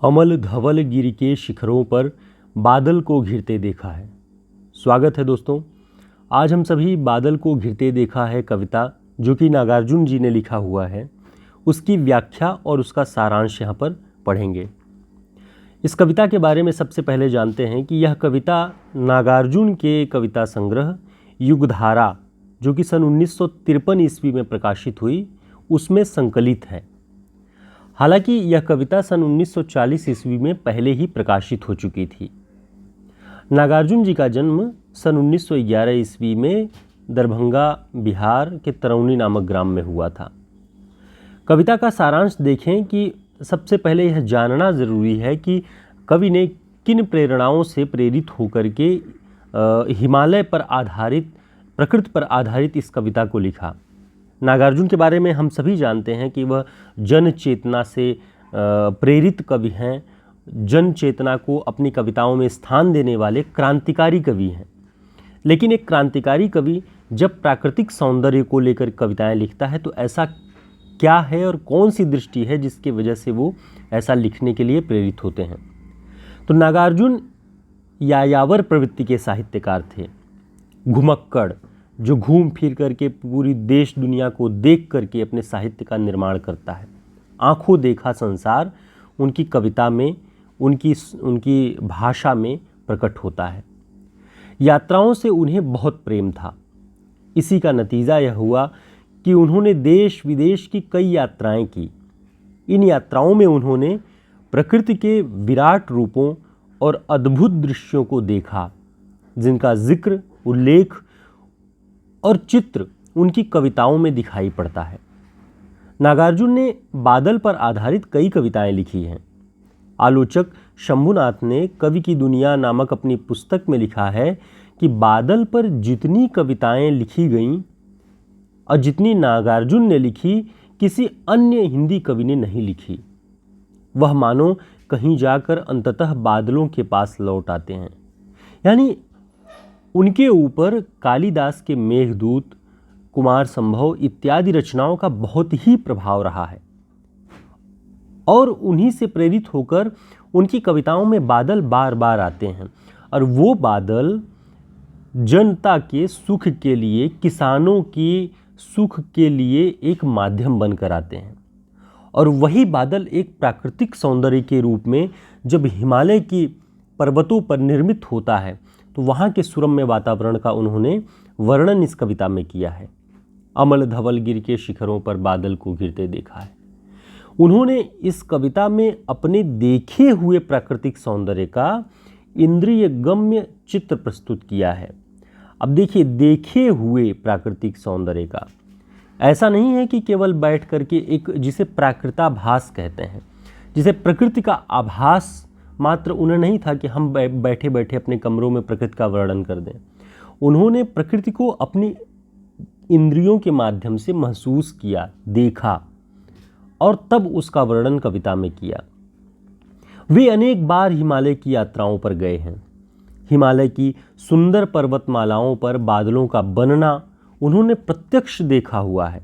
अमल धवल गिर के शिखरों पर बादल को घिरते देखा है। स्वागत है दोस्तों। आज हम सभी बादल को घिरते देखा है कविता जो कि नागार्जुन जी ने लिखा हुआ है, उसकी व्याख्या और उसका सारांश यहाँ पर पढ़ेंगे। इस कविता के बारे में सबसे पहले जानते हैं कि यह कविता नागार्जुन के कविता संग्रह युगधारा जो कि सन 1953 ईस्वी में प्रकाशित हुई उसमें संकलित है। हालांकि यह कविता सन 1940 ईस्वी में पहले ही प्रकाशित हो चुकी थी। नागार्जुन जी का जन्म सन 1911 ईस्वी में दरभंगा बिहार के तरौनी नामक ग्राम में हुआ था। कविता का सारांश देखें कि सबसे पहले यह जानना ज़रूरी है कि कवि ने किन प्रेरणाओं से प्रेरित होकर के हिमालय पर आधारित, प्रकृति पर आधारित इस कविता को लिखा। नागार्जुन के बारे में हम सभी जानते हैं कि वह जन चेतना से प्रेरित कवि हैं, जन चेतना को अपनी कविताओं में स्थान देने वाले क्रांतिकारी कवि हैं। लेकिन एक क्रांतिकारी कवि जब प्राकृतिक सौंदर्य को लेकर कविताएं लिखता है तो ऐसा क्या है और कौन सी दृष्टि है जिसकी वजह से वो ऐसा लिखने के लिए प्रेरित होते हैं। तो नागार्जुन यायावर प्रवृत्ति के साहित्यकार थे। घुमक्कड़ जो घूम फिर करके पूरी देश दुनिया को देख करके अपने साहित्य का निर्माण करता है। आंखों देखा संसार उनकी कविता में, उनकी भाषा में प्रकट होता है। यात्राओं से उन्हें बहुत प्रेम था। इसी का नतीजा यह हुआ कि उन्होंने देश विदेश की कई यात्राएं की। इन यात्राओं में उन्होंने प्रकृति के विराट रूपों और अद्भुत दृश्यों को देखा जिनका जिक्र, उल्लेख और चित्र उनकी कविताओं में दिखाई पड़ता है। नागार्जुन ने बादल पर आधारित कई कविताएं लिखी हैं। आलोचक शंभुनाथ ने कवि की दुनिया नामक अपनी पुस्तक में लिखा है कि बादल पर जितनी कविताएं लिखी गईं और जितनी नागार्जुन ने लिखी किसी अन्य हिंदी कवि ने नहीं लिखी। वह मानो कहीं जाकर अंततः बादलों के पास लौट आते हैं। यानी उनके ऊपर कालिदास के मेघदूत, कुमार संभव इत्यादि रचनाओं का बहुत ही प्रभाव रहा है और उन्हीं से प्रेरित होकर उनकी कविताओं में बादल बार बार आते हैं और वो बादल जनता के सुख के लिए, किसानों के सुख के लिए एक माध्यम बनकर आते हैं। और वही बादल एक प्राकृतिक सौंदर्य के रूप में जब हिमालय की पर्वतों पर निर्मित होता है तो वहाँ के सुरम्य वातावरण का उन्होंने वर्णन इस कविता में किया है। अमल धवल गिर के शिखरों पर बादल को गिरते देखा है। उन्होंने इस कविता में अपने देखे हुए प्राकृतिक सौंदर्य का इंद्रिय गम्य चित्र प्रस्तुत किया है। अब देखिए, देखे हुए प्राकृतिक सौंदर्य का ऐसा नहीं है कि केवल बैठ करके एक, जिसे प्राकृताभास कहते हैं, जिसे प्रकृति का आभास मात्र उन्हें नहीं था कि हम बैठे बैठे अपने कमरों में प्रकृति का वर्णन कर दें। उन्होंने प्रकृति को अपनी इंद्रियों के माध्यम से महसूस किया, देखा और तब उसका वर्णन कविता में किया। वे अनेक बार हिमालय की यात्राओं पर गए हैं। हिमालय की सुंदर पर्वतमालाओं पर बादलों का बनना उन्होंने प्रत्यक्ष देखा हुआ है।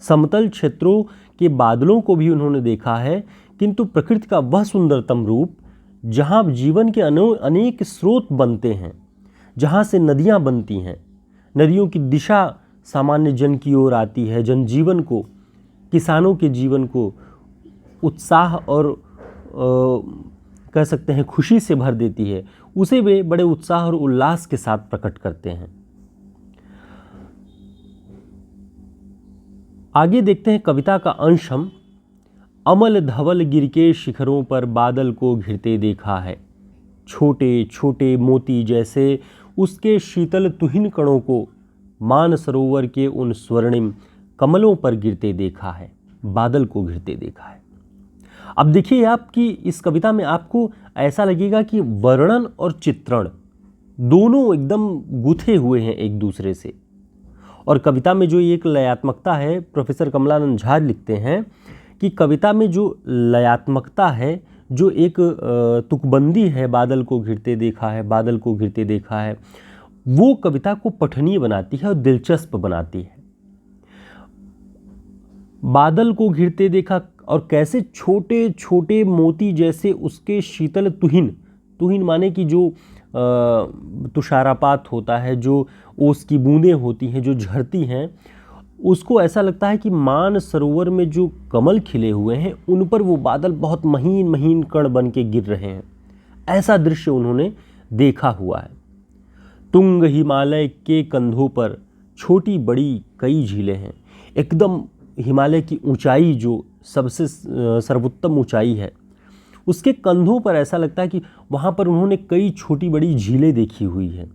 समतल क्षेत्रों के बादलों को भी उन्होंने देखा है, किंतु प्रकृति का वह सुंदरतम रूप जहाँ जीवन के अनेक स्रोत बनते हैं, जहाँ से नदियाँ बनती हैं, नदियों की दिशा सामान्य जन की ओर आती है, जनजीवन को, किसानों के जीवन को उत्साह और कह सकते हैं खुशी से भर देती है, उसे वे बड़े उत्साह और उल्लास के साथ प्रकट करते हैं। आगे देखते हैं कविता का अंश हम। अमल धवल गिर के शिखरों पर बादल को घिरते देखा है, छोटे छोटे मोती जैसे उसके शीतल तुहिन कणों को मानसरोवर के उन स्वर्णिम कमलों पर गिरते देखा है, बादल को घिरते देखा है। अब देखिए, आपकी इस कविता में आपको ऐसा लगेगा कि वर्णन और चित्रण दोनों एकदम गुथे हुए हैं एक दूसरे से। और कविता में जो एक लयात्मकता है, प्रोफेसर कमलानंद झा लिखते हैं कि कविता में जो लयात्मकता है, जो एक तुकबंदी है, बादल को घिरते देखा है, बादल को घिरते देखा है, वो कविता को पठनीय बनाती है और दिलचस्प बनाती है। बादल को घिरते देखा और कैसे छोटे छोटे मोती जैसे उसके शीतल तुहिन, तुहिन माने कि जो तुषारापात होता है, जो ओस की बूंदें होती हैं जो झरती हैं, उसको ऐसा लगता है कि मान सरोवर में जो कमल खिले हुए हैं उन पर वो बादल बहुत महीन महीन कण बन के गिर रहे हैं। ऐसा दृश्य उन्होंने देखा हुआ है। तुंग हिमालय के कंधों पर छोटी बड़ी कई झीलें हैं। एकदम हिमालय की ऊंचाई जो सबसे सर्वोत्तम ऊंचाई है, उसके कंधों पर ऐसा लगता है कि वहाँ पर उन्होंने कई छोटी बड़ी झीलें देखी हुई हैं।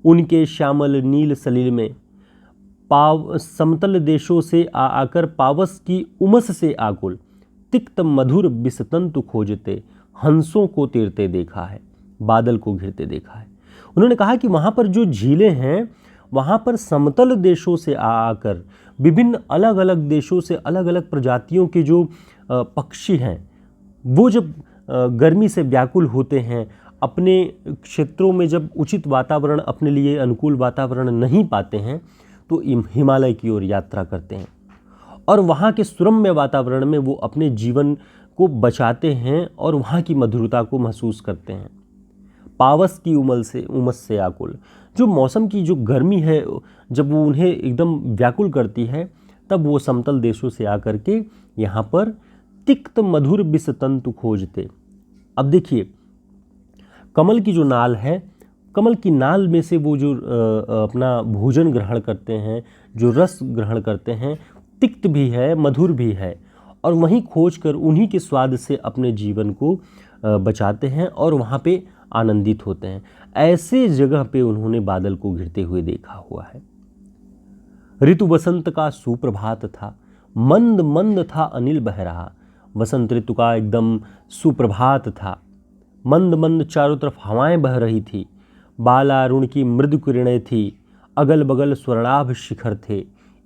उनके श्यामल नील सलिल में समतल देशों से आकर पावस की उमस से आकुल तिक्त मधुर बिसतंतु खोजते हंसों को तैरते देखा है, बादल को घिरते देखा है। उन्होंने कहा कि वहाँ पर जो झीलें हैं, वहाँ पर समतल देशों से आकर विभिन्न अलग अलग देशों से अलग अलग प्रजातियों के जो पक्षी हैं, वो जब गर्मी से व्याकुल होते हैं, अपने क्षेत्रों में जब उचित वातावरण, अपने लिए अनुकूल वातावरण नहीं पाते हैं, तो हिमालय की ओर यात्रा करते हैं और वहाँ के सुरम्य वातावरण में वो अपने जीवन को बचाते हैं और वहाँ की मधुरता को महसूस करते हैं। पावस की उमस से आकुल, जो मौसम की जो गर्मी है, जब वो उन्हें एकदम व्याकुल करती है, तब वो समतल देशों से आकर के यहाँ पर तिक्त मधुर बिसतंतु खोजते। अब देखिए, कमल की जो नाल है, कमल की नाल में से वो जो अपना भोजन ग्रहण करते हैं, जो रस ग्रहण करते हैं, तिक्त भी है, मधुर भी है, और वहीं खोजकर उन्हीं के स्वाद से अपने जीवन को बचाते हैं और वहाँ पे आनंदित होते हैं। ऐसे जगह पे उन्होंने बादल को घिरते हुए देखा हुआ है। ऋतु वसंत का सुप्रभात था, मंद मंद था अनिल बह रहा। वसंत ऋतु का एकदम सुप्रभात था, मंद मंद चारों तरफ हवाएं बह रही थी, बालारुण की मृदु किरणें थी, अगल बगल स्वर्णाभ शिखर थे,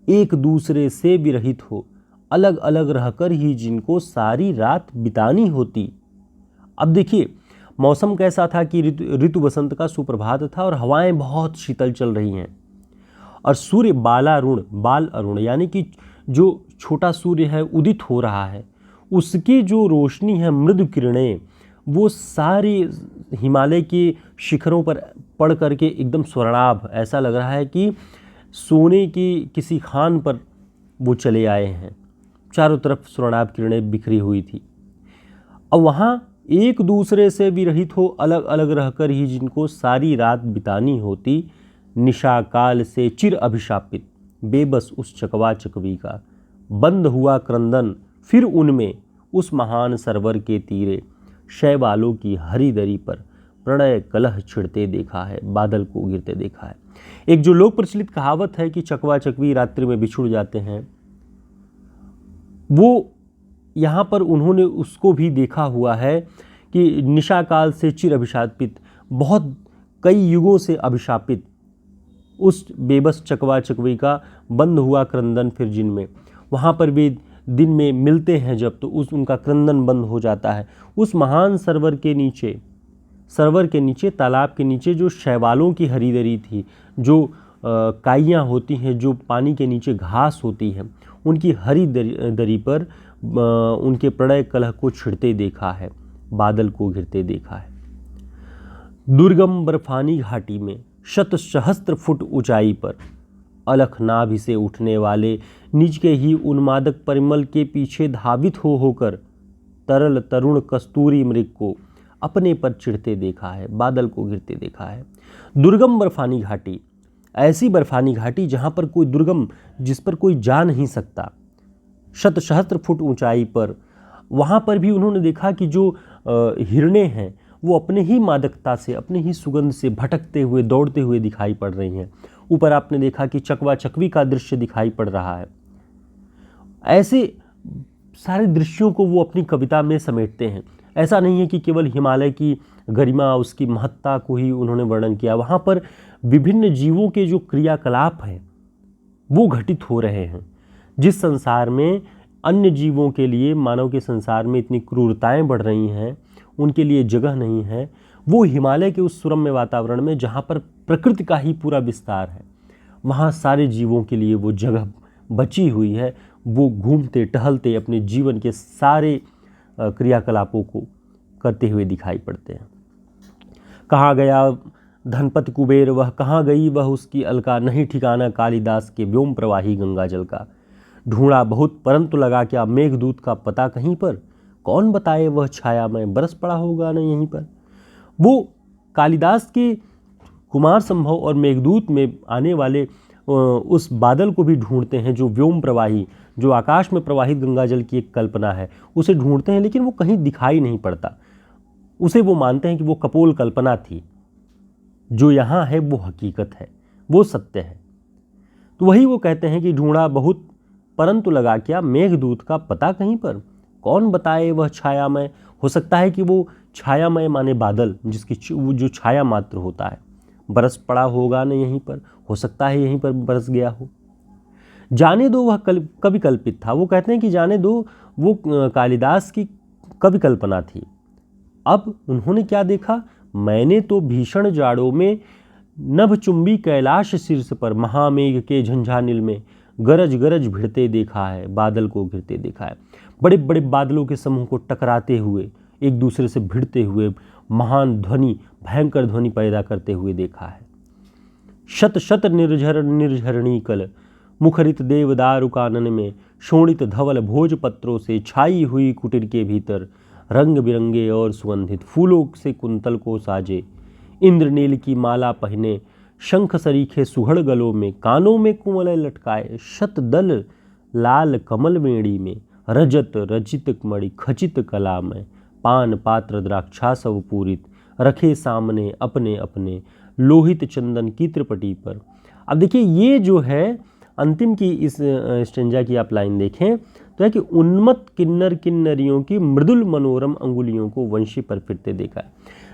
एक दूसरे से विरहित हो, अलग अलग रहकर ही जिनको सारी रात बितानी होती। अब देखिए, मौसम कैसा था कि ऋतु वसंत का सुप्रभात था और हवाएं बहुत शीतल चल रही हैं, और सूर्य बाल अरुण यानी कि जो छोटा सूर्य है उदित हो रहा है, उसकी जो रोशनी है, मृदु किरणें, वो सारी हिमालय के शिखरों पर पड़ करके एकदम स्वर्णाभ, ऐसा लग रहा है कि सोने की किसी खान पर वो चले आए हैं। चारों तरफ स्वर्णाभ किरणें बिखरी हुई थी। अब वहाँ एक दूसरे से विरहित हो, अलग अलग रहकर ही जिनको सारी रात बितानी होती, निशा काल से चिर अभिशापित, बेबस उस चकवा चकवी का, बंद हुआ क्रंदन फिर उनमें, उस महान सरोवर के तीरे, शैवालों की हरी दरी पर प्रणय कलह छिड़ते देखा है, बादल को गिरते देखा है। एक जो लोक प्रचलित कहावत है कि चकवा चकवी रात्रि में बिछुड़ जाते हैं, वो यहाँ पर उन्होंने उसको भी देखा हुआ है कि निशा काल से चिर अभिशापित, बहुत कई युगों से अभिशापित उस बेबस चकवा चकवी का बंद हुआ क्रंदन फिर जिनमें, वहाँ पर भी दिन में मिलते हैं जब, तो उनका क्रंदन बंद हो जाता है। उस महान सरोवर के नीचे तालाब के नीचे जो शैवालों की हरी दरी थी, जो काइयाँ होती हैं, जो पानी के नीचे घास होती हैं, उनकी हरी दरी पर उनके प्रणय कलह को छिड़ते देखा है, बादल को घिरते देखा है। दुर्गम बर्फानी घाटी में शत सहस्त्र फुट ऊंचाई पर अलख नाभि से उठने वाले निज के ही उन्मादक परिमल के पीछे धावित होकर तरल तरुण कस्तूरी मृग को अपने पर चिढ़ते देखा है, बादल को घिरते देखा है। दुर्गम बर्फानी घाटी, ऐसी बर्फानी घाटी जहाँ पर कोई दुर्गम, जिस पर कोई जा नहीं सकता, शत सहस्त्र फुट ऊंचाई पर, वहाँ पर भी उन्होंने देखा कि जो हिरणे हैं वो अपने ही मादकता से, अपने ही सुगंध से भटकते हुए, दौड़ते हुए दिखाई पड़ रही हैं। ऊपर आपने देखा कि चकवा चकवी का दृश्य दिखाई पड़ रहा है। ऐसे सारे दृश्यों को वो अपनी कविता में समेटते हैं। ऐसा नहीं है कि केवल हिमालय की गरिमा, उसकी महत्ता को ही उन्होंने वर्णन किया, वहाँ पर विभिन्न जीवों के जो क्रियाकलाप हैं वो घटित हो रहे हैं। जिस संसार में अन्य जीवों के लिए, मानव के संसार में इतनी क्रूरताएं बढ़ रही हैं, उनके लिए जगह नहीं है, वो हिमालय के उस सुरम्य वातावरण में जहाँ पर प्रकृति का ही पूरा विस्तार है, वहाँ सारे जीवों के लिए वो जगह बची हुई है, वो घूमते टहलते अपने जीवन के सारे क्रियाकलापों को करते हुए दिखाई पड़ते हैं। कहाँ गया धनपति कुबेर वह, कहाँ गई वह उसकी अलका, नहीं ठिकाना कालिदास के व्योम प्रवाही गंगा जल का। ढूंढा बहुत परंतु लगा क्या, मेघदूत का पता कहीं पर, कौन बताए वह छाया में बरस पड़ा होगा न यहीं पर। वो कालिदास के कुमार संभव और मेघदूत में आने वाले उस बादल को भी ढूंढते हैं जो व्योम प्रवाही, जो आकाश में प्रवाहित गंगा जल की एक कल्पना है, उसे ढूंढते हैं, लेकिन वो कहीं दिखाई नहीं पड़ता। उसे वो मानते हैं कि वो कपोल कल्पना थी, जो यहाँ है वो हकीकत है, वो सत्य है। तो वही वो कहते हैं कि ढूंढा बहुत परंतु लगा क्या, मेघदूत का पता कहीं पर, कौन बताए वह छायामय। हो सकता है कि वो छायामय माने बादल, जिसकी जो छाया मात्र होता है, बरस पड़ा होगा न यहीं पर, हो सकता है यहीं पर बरस गया हो। जाने दो वह कवि कल्पित था। वो कहते हैं कि जाने दो वो कालिदास की कवि कल्पना थी। अब उन्होंने क्या देखा, मैंने तो भीषण जाड़ों में नभचुंबी कैलाश शीर्ष पर महामेघ के झंझानिल में गरज गरज भिड़ते देखा है, बादल को घिरते देखा है। बड़े बड़े बादलों के समूह को टकराते हुए, एक दूसरे से भिड़ते हुए, महान ध्वनि, भयंकर ध्वनि पैदा करते हुए देखा है। शत शत निर्झरणी कल मुखरित देवदारु कानन में शोणित धवल भोजपत्रों से छाई हुई कुटीर के भीतर रंग बिरंगे और सुगंधित फूलों से कुंतल को साजे, इंद्रनील की माला पहने, शंख सरीखे सुघड़ गलों में, कानों में कुमल लटकाए, शत दल लाल कमल वेणी में, रजत रचित मणि खचित कला में, पान पात्र द्राक्षासव पूरित रखे सामने अपने अपने लोहित चंदन की त्रिपटी पर। अब देखिए ये जो है अंतिम की इस स्टेंजा की आप लाइन देखें तो है कि उन्मत्त किन्नर किन्नरियों की मृदुल मनोरम अंगुलियों को वंशी पर फिरते देखा है।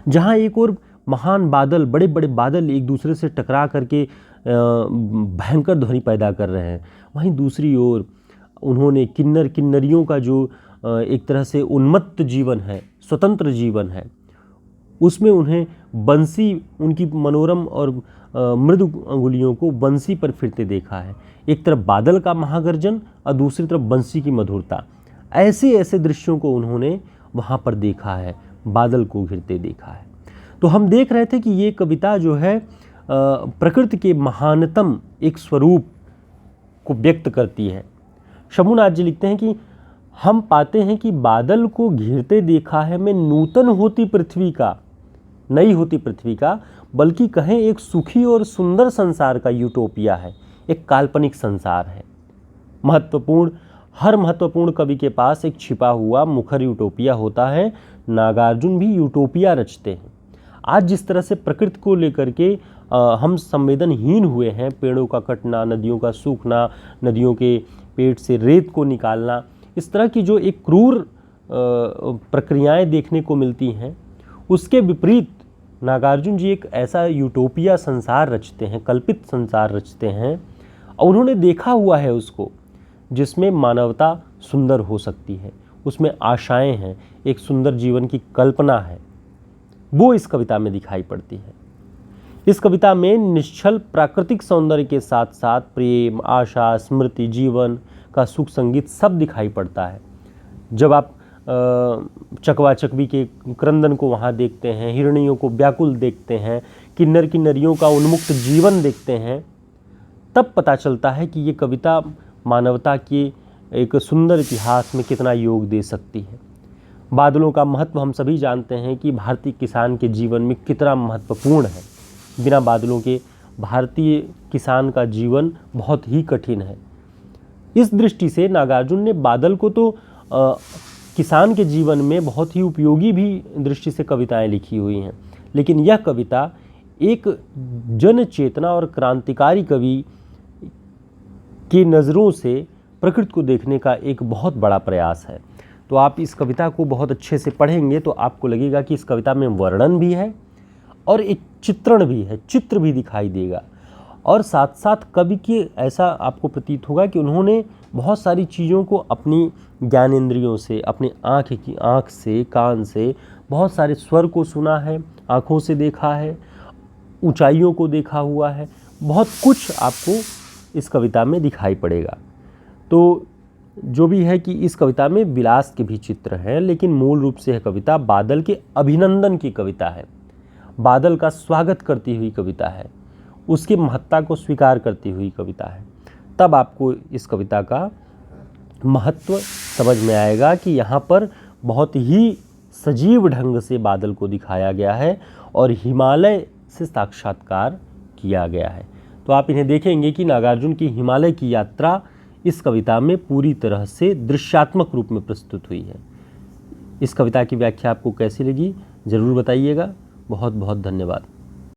जहाँ एक और महान बादल, बड़े बड़े बादल एक दूसरे से टकरा करके भयंकर ध्वनि पैदा कर रहे हैं, वहीं दूसरी ओर उन्होंने किन्नर किन्नरियों का जो एक तरह से उन्मत्त जीवन है, स्वतंत्र जीवन है, उसमें उन्हें बंसी, उनकी मनोरम और मृदु अंगुलियों को बंसी पर फिरते देखा है। एक तरफ बादल का महागर्जन और दूसरी तरफ बंसी की मधुरता। ऐसे ऐसे दृश्यों को उन्होंने वहाँ पर देखा है, बादल को घिरते देखा है। तो हम देख रहे थे कि ये कविता जो है प्रकृति के महानतम एक स्वरूप को व्यक्त करती है। शंभुनाथ जी लिखते हैं कि हम पाते हैं कि बादल को घिरते देखा है में नूतन होती पृथ्वी का, नई होती पृथ्वी का, बल्कि कहें एक सुखी और सुंदर संसार का यूटोपिया है, एक काल्पनिक संसार है। महत्वपूर्ण, हर महत्वपूर्ण कवि के पास एक छिपा हुआ मुखर यूटोपिया होता है। नागार्जुन भी यूटोपिया रचते हैं। आज जिस तरह से प्रकृति को लेकर के हम संवेदनहीन हुए हैं, पेड़ों का कटना, नदियों का सूखना, नदियों के पेट से रेत को निकालना, इस तरह की जो एक क्रूर प्रक्रियाएं देखने को मिलती हैं, उसके विपरीत नागार्जुन जी एक ऐसा यूटोपिया संसार रचते हैं, कल्पित संसार रचते हैं, और उन्होंने देखा हुआ है उसको, जिसमें मानवता सुंदर हो सकती है, उसमें आशाएं हैं, एक सुंदर जीवन की कल्पना है, वो इस कविता में दिखाई पड़ती है। इस कविता में निश्चल प्राकृतिक सौंदर्य के साथ साथ प्रेम, आशा, स्मृति, जीवन का सुख संगीत सब दिखाई पड़ता है। जब आप चकवा चकवी के क्रंदन को वहाँ देखते हैं, हिरणियों को व्याकुल देखते हैं, किन्नर किन्नरियों का उन्मुक्त जीवन देखते हैं, तब पता चलता है कि ये कविता मानवता के एक सुंदर इतिहास में कितना योग दे सकती है। बादलों का महत्व हम सभी जानते हैं कि भारतीय किसान के जीवन में कितना महत्वपूर्ण है। बिना बादलों के भारतीय किसान का जीवन बहुत ही कठिन है। इस दृष्टि से नागार्जुन ने बादल को तो किसान के जीवन में बहुत ही उपयोगी भी दृष्टि से कविताएं लिखी हुई हैं, लेकिन यह कविता एक जन चेतना और क्रांतिकारी कवि की नज़रों से प्रकृति को देखने का एक बहुत बड़ा प्रयास है। तो आप इस कविता को बहुत अच्छे से पढ़ेंगे तो आपको लगेगा कि इस कविता में वर्णन भी है और एक चित्रण भी है, चित्र भी दिखाई देगा, और साथ साथ कवि के ऐसा आपको प्रतीत होगा कि उन्होंने बहुत सारी चीज़ों को अपनी ज्ञानेंद्रियों से, अपनी आँख से, कान से बहुत सारे स्वर को सुना है, आँखों से देखा है, ऊंचाइयों को देखा हुआ है, बहुत कुछ आपको इस कविता में दिखाई पड़ेगा। तो जो भी है कि इस कविता में विलास के भी चित्र हैं, लेकिन मूल रूप से यह कविता बादल के अभिनंदन की कविता है, बादल का स्वागत करती हुई कविता है, उसकी महत्ता को स्वीकार करती हुई कविता है। तब आपको इस कविता का महत्व समझ में आएगा कि यहाँ पर बहुत ही सजीव ढंग से बादल को दिखाया गया है और हिमालय से साक्षात्कार किया गया है। तो आप इन्हें देखेंगे कि नागार्जुन की हिमालय की यात्रा इस कविता में पूरी तरह से दृश्यात्मक रूप में प्रस्तुत हुई है। इस कविता की व्याख्या आपको कैसी लगी ज़रूर बताइएगा। बहुत बहुत धन्यवाद।